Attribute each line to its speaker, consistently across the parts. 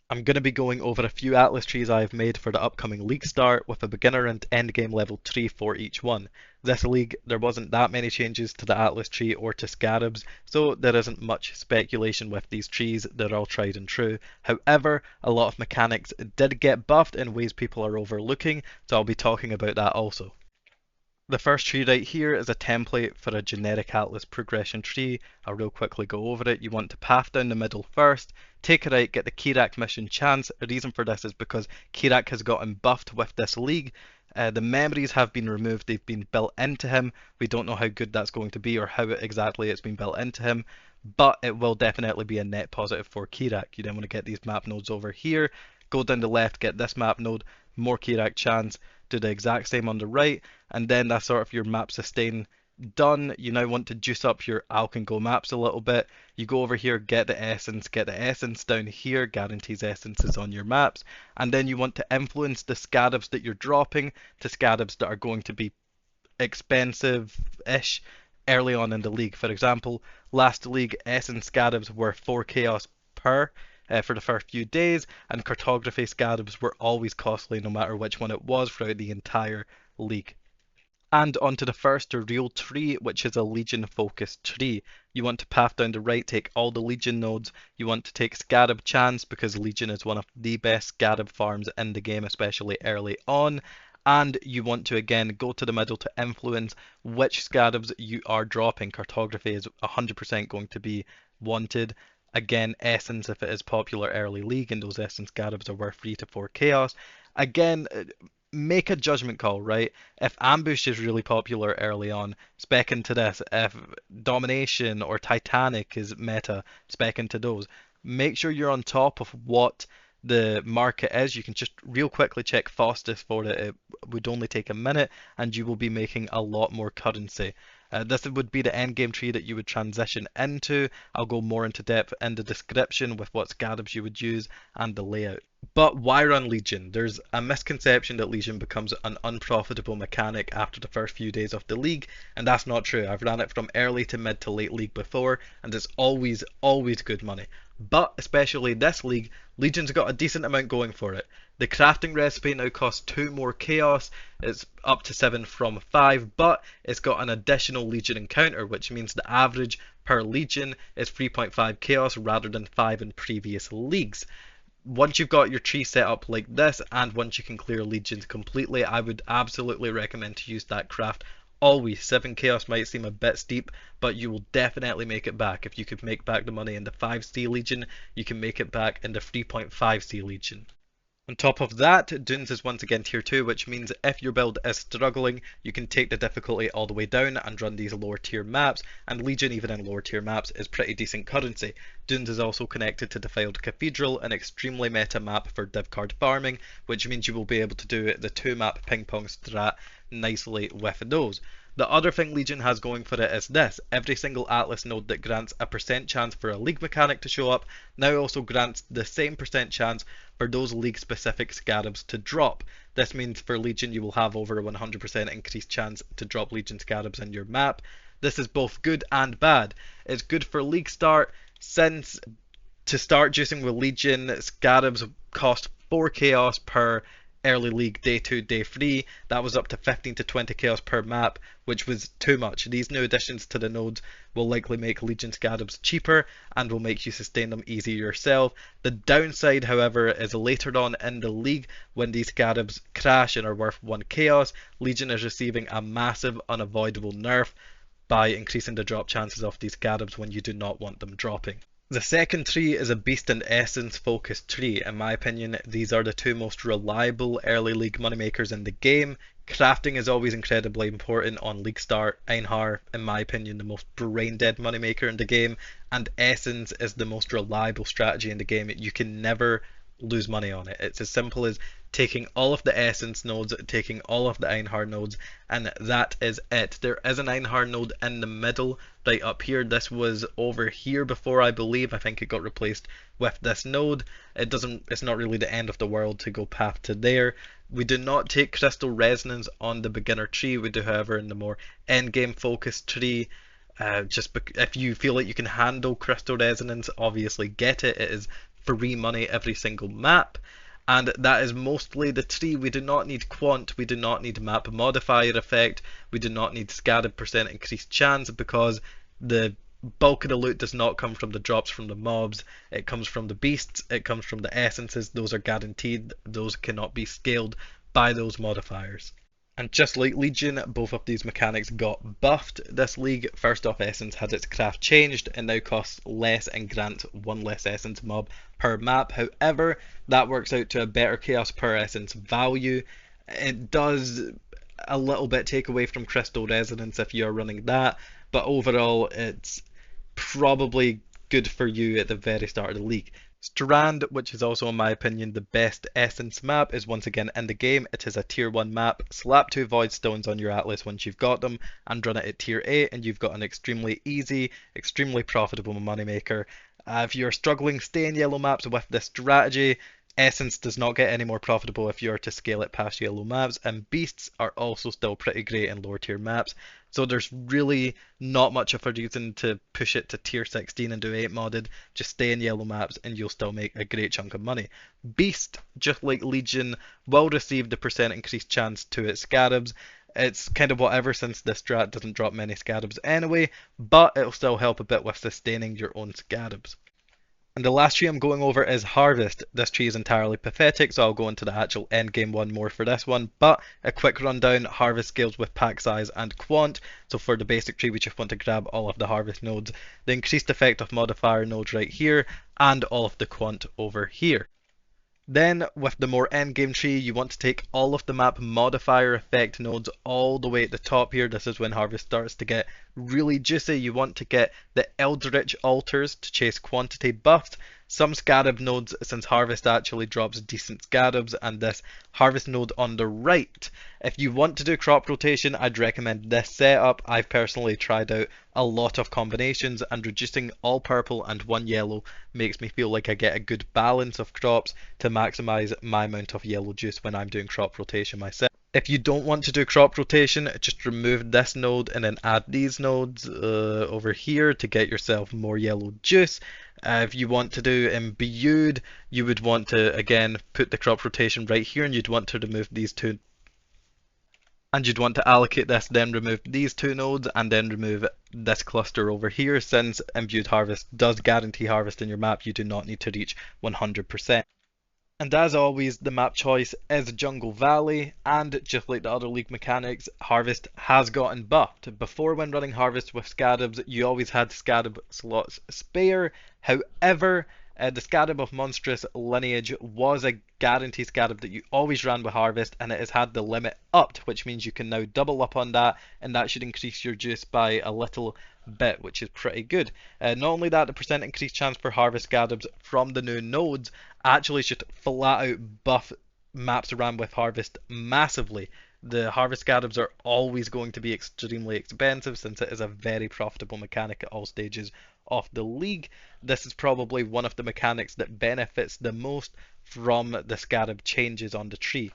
Speaker 1: I'm going to be going over a few atlas trees I have made for the upcoming league start with a beginner and endgame level tree for each one. This league there wasn't that many changes to the atlas tree or to scarabs, so there isn't much speculation with these trees, they're all tried and true. However, a lot of mechanics did get buffed in ways people are overlooking, so I'll be talking about that also. The first tree right here is a template for a generic atlas progression tree. I'll real quickly go over it. You want to path down the middle first, take a right, get the Kirak mission chance. The reason for this is because Kirak has gotten buffed with this league. The memories have been removed, they've been built into him. We don't know how good that's going to be or how exactly it's been built into him, but it will definitely be a net positive for Kirak. You then want to get these map nodes over here, go down the left, get this map node, more Kirak chance, do the exact same on the right, and then that's sort of your map sustain done. You now want to juice up your Alk and Go maps a little bit. You go over here, get the essence down here, guarantees essences on your maps, and then you want to influence the scarabs that you're dropping to scarabs that are going to be expensive-ish early on in the league. For example, last league essence scarabs were 4 chaos per for the first few days, and cartography scarabs were always costly no matter which one it was throughout the entire league. And onto the first, the real tree, which is a Legion focused tree. You want to path down the right, take all the Legion nodes. You want to take Scarab Chance because Legion is one of the best Scarab farms in the game, especially early on. And you want to again go to the middle to influence which Scarabs you are dropping. Cartography is 100% going to be wanted. Again, Essence if it is popular early league, and those Essence Scarabs are worth 3 to 4 Chaos. Again, make a judgment call, right? If Ambush is really popular early on, spec into this. If Domination or Titanic is meta, spec into those. Make sure you're on top of what the market is. You can just real quickly check Faustus for it. It would only take a minute, and you will be making a lot more currency. This would be the end game tree that you would transition into. I'll go more into depth in the description with what scarabs you would use and the layout. But why run Legion? There's a misconception that Legion becomes an unprofitable mechanic after the first few days of the league, and that's not true. I've ran it from early to mid to late league before, and it's always good money. But especially this league, Legion's got a decent amount going for it. The crafting recipe now costs 2 more chaos, it's up to 7 from 5, but it's got an additional Legion encounter, which means the average per Legion is 3.5 chaos rather than 5 in previous leagues. Once you've got your tree set up like this, and once you can clear legions completely, I would absolutely recommend to use that craft always. 7 chaos might seem a bit steep, but you will definitely make it back. If you could make back the money in the 5C legion, you can make it back in the 3.5C legion. On top of that, Dunes is once again tier 2, which means if your build is struggling, you can take the difficulty all the way down and run these lower tier maps, and Legion even in lower tier maps is pretty decent currency. Dunes is also connected to Defiled Cathedral, an extremely meta map for div card farming, which means you will be able to do the 2 map ping pong strat nicely with those. The other thing Legion has going for it is this: every single Atlas node that grants a percent chance for a league mechanic to show up now also grants the same percent chance for those league specific scarabs to drop. This means for Legion you will have over a 100% increased chance to drop Legion scarabs in your map. This is both good and bad. It's good for league start since to start juicing with Legion, scarabs cost 4 chaos per early league day 2, day 3. That was up to 15 to 20 chaos per map, which was too much. These new additions to the nodes will likely make Legion scarabs cheaper and will make you sustain them easier yourself. The downside, however, is later on in the league when these scarabs crash and are worth 1 chaos, Legion is receiving a massive unavoidable nerf by increasing the drop chances of these scarabs when you do not want them dropping. The second tree is a Beast and Essence focused tree. In my opinion, these are the 2 most reliable early league moneymakers in the game. Crafting is always incredibly important on League Start. Einhar, in my opinion, the most brain dead moneymaker in the game. And Essence is the most reliable strategy in the game. You can never lose money on it. It's as simple as taking all of the Essence nodes, taking all of the Einhar nodes, and that is it. There is an Einhar node in the middle, right up here. This was over here before, I believe. I think it got replaced with this node. It's not really the end of the world to go path to there. We do not take Crystal Resonance on the beginner tree. We do, however, in the more end game focused tree. If you feel like you can handle Crystal Resonance, obviously get it. It is free money every single map. And that is mostly the tree. We do not need quant, we do not need map modifier effect, we do not need scatter percent increased chance, because the bulk of the loot does not come from the drops from the mobs. It comes from the beasts, it comes from the essences. Those are guaranteed, those cannot be scaled by those modifiers. And just like Legion, both of these mechanics got buffed this league. First off, Essence had its craft changed and now costs less and grants one less Essence mob per map. However, that works out to a better Chaos per Essence value. It does a little bit take away from Crystal Resonance if you're running that, but overall, it's probably good for you at the very start of the league. Strand, which is also in my opinion the best Essence map, is once again in the game. It is a tier 1 map. Slap 2 voidstones on your atlas once you've got them and run it at tier 8 and you've got an extremely easy, extremely profitable moneymaker. If you're struggling, stay in yellow maps with this strategy. Essence does not get any more profitable if you're to scale it past yellow maps, and beasts are also still pretty great in lower tier maps. So there's really not much of a reason to push it to tier 16 and do 8 modded. Just stay in yellow maps and you'll still make a great chunk of money. Beast, just like Legion, will receive the percent increased chance to its scarabs. It's kind of whatever since this strat doesn't drop many scarabs anyway, but it'll still help a bit with sustaining your own scarabs. And the last tree I'm going over is Harvest. This tree is entirely pathetic, so I'll go into the actual endgame one more for this one. But a quick rundown, Harvest scales with pack size and quant. So for the basic tree, we just want to grab all of the Harvest nodes, the increased effect of modifier nodes right here, and all of the quant over here. Then, with the more endgame tree, you want to take all of the map modifier effect nodes all the way at the top here. This is when Harvest starts to get really juicy. You want to get the Eldritch Altars to chase quantity buffs, some Scarab nodes since Harvest actually drops decent Scarabs, and this Harvest node on the right. If you want to do crop rotation, I'd recommend this setup. I've personally tried out a lot of combinations, and reducing all purple and one yellow makes me feel like I get a good balance of crops to maximize my amount of yellow juice when I'm doing crop rotation myself. If you don't want to do crop rotation, just remove this node and then add these nodes over here to get yourself more yellow juice. If you want to do imbued, you would want to again put the crop rotation right here, and you'd want to remove these two, and you'd want to allocate this, then remove these two nodes, and then remove this cluster over here. Since imbued harvest does guarantee harvest in your map, you do not need to reach 100%. And as always, the map choice is Jungle Valley, and just like the other league mechanics, Harvest has gotten buffed. Before, when running Harvest with Scarabs, you always had Scarab slots spare. However, the Scarab of Monstrous Lineage was a guaranteed Scarab that you always ran with Harvest, and it has had the limit upped, which means you can now double up on that, and that should increase your juice by a little bit, which is pretty good. Not only that, the percent increased chance for Harvest Scarabs from the new nodes actually should flat out buff maps around with Harvest massively. The Harvest Scarabs are always going to be extremely expensive since it is a very profitable mechanic at all stages of the league. This is probably one of the mechanics that benefits the most from the Scarab changes on the tree.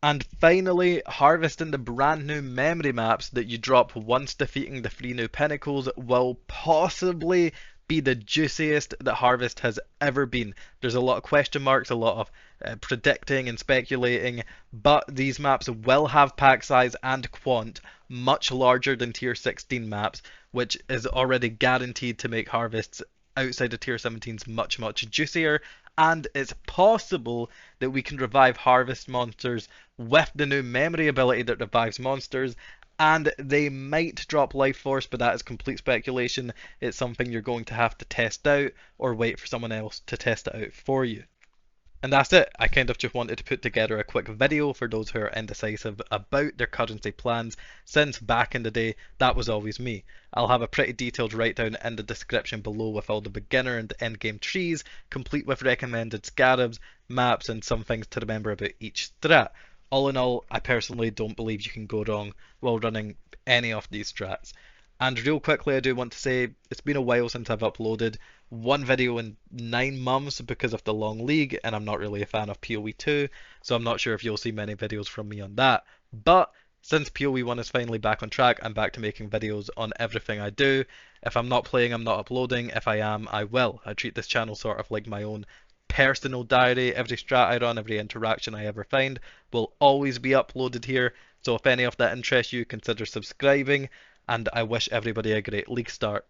Speaker 1: And finally, harvesting the brand new memory maps that you drop once defeating the 3 new pinnacles will possibly be the juiciest that Harvest has ever been. There's a lot of question marks, a lot of predicting and speculating, but these maps will have pack size and quant much larger than tier 16 maps, which is already guaranteed to make Harvests outside of tier 17s much, much juicier. And it's possible that we can revive Harvest monsters with the new memory ability that revives monsters, and they might drop Life Force, but that is complete speculation. It's something you're going to have to test out or wait for someone else to test it out for you. And that's it. I kind of just wanted to put together a quick video for those who are indecisive about their currency plans, since back in the day that was always me. I'll have a pretty detailed write down in the description below with all the beginner and end game trees, complete with recommended scarabs, maps, and some things to remember about each strat. All in all, I personally don't believe you can go wrong while running any of these strats. And real quickly, I do want to say it's been a while since I've uploaded one video in 9 months because of the long league, and I'm not really a fan of PoE 2, so I'm not sure if you'll see many videos from me on that. But Since PoE1 is finally back on track, I'm back to making videos on everything I do. If I'm not playing, I'm not uploading. If I am, I will. I treat this channel sort of like my own personal diary. Every strat I run, every interaction I ever find will always be uploaded here. So if any of that interests you, consider subscribing, and I wish everybody a great league start.